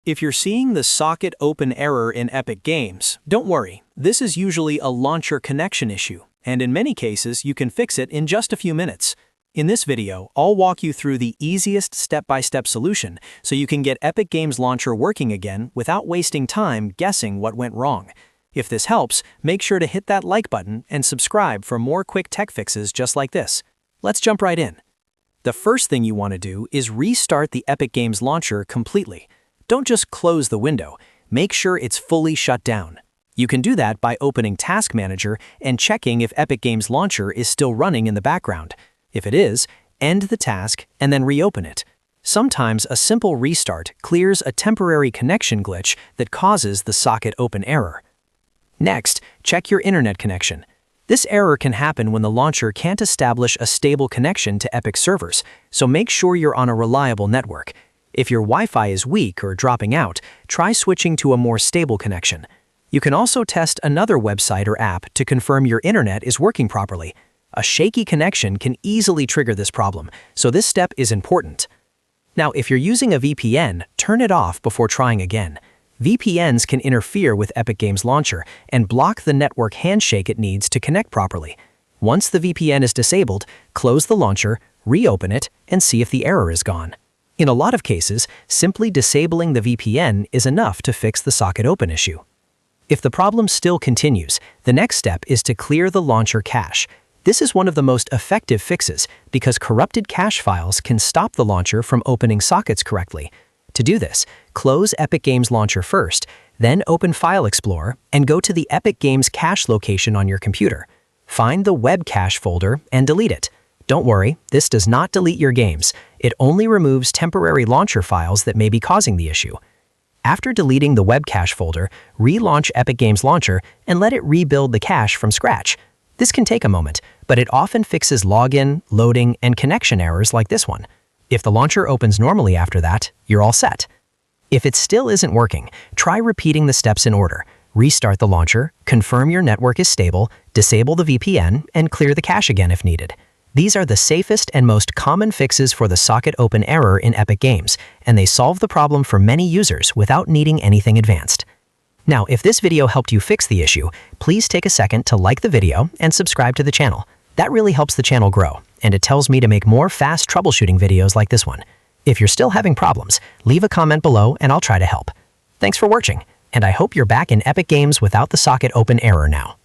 If you're seeing the socket open error in Epic Games, don't worry, this is usually a launcher connection issue, and in many cases you can fix it in just a few minutes. In this video, I'll walk you through the easiest step-by-step solution so you can get Epic Games Launcher working again without wasting time guessing what went wrong. If this helps, make sure to hit that like button and subscribe for more quick tech fixes just like this. Let's jump right in. The first thing you want to do is restart the Epic Games Launcher completely. Don't just close the window, make sure it's fully shut down. You can do that by opening Task Manager and checking if Epic Games Launcher is still running in the background. If it is, end the task and then reopen it. Sometimes a simple restart clears a temporary connection glitch that causes the socket open error. Next, check your internet connection. This error can happen when the launcher can't establish a stable connection to Epic servers, so make sure you're on a reliable network. If your Wi-Fi is weak or dropping out, try switching to a more stable connection. You can also test another website or app to confirm your internet is working properly. A shaky connection can easily trigger this problem, so this step is important. Now, if you're using a VPN, turn it off before trying again. VPNs can interfere with Epic Games Launcher and block the network handshake it needs to connect properly. Once the VPN is disabled, close the launcher, reopen it, and see if the error is gone. In a lot of cases, simply disabling the VPN is enough to fix the socket open issue. If the problem still continues, the next step is to clear the launcher cache. This is one of the most effective fixes because corrupted cache files can stop the launcher from opening sockets correctly. To do this, close Epic Games Launcher first, then open File Explorer and go to the Epic Games cache location on your computer. Find the Webcache folder and delete it. Don't worry, this does not delete your games. It only removes temporary launcher files that may be causing the issue. After deleting the Webcache folder, relaunch Epic Games Launcher and let it rebuild the cache from scratch. This can take a moment, but it often fixes login, loading, and connection errors like this one. If the launcher opens normally after that, you're all set. If it still isn't working, try repeating the steps in order. Restart the launcher, confirm your network is stable, disable the VPN, and clear the cache again if needed. These are the safest and most common fixes for the socket open error in Epic Games, and they solve the problem for many users without needing anything advanced. Now, if this video helped you fix the issue, please take a second to like the video and subscribe to the channel. That really helps the channel grow, and it tells me to make more fast troubleshooting videos like this one. If you're still having problems, leave a comment below and I'll try to help. Thanks for watching, and I hope you're back in Epic Games without the socket open error now.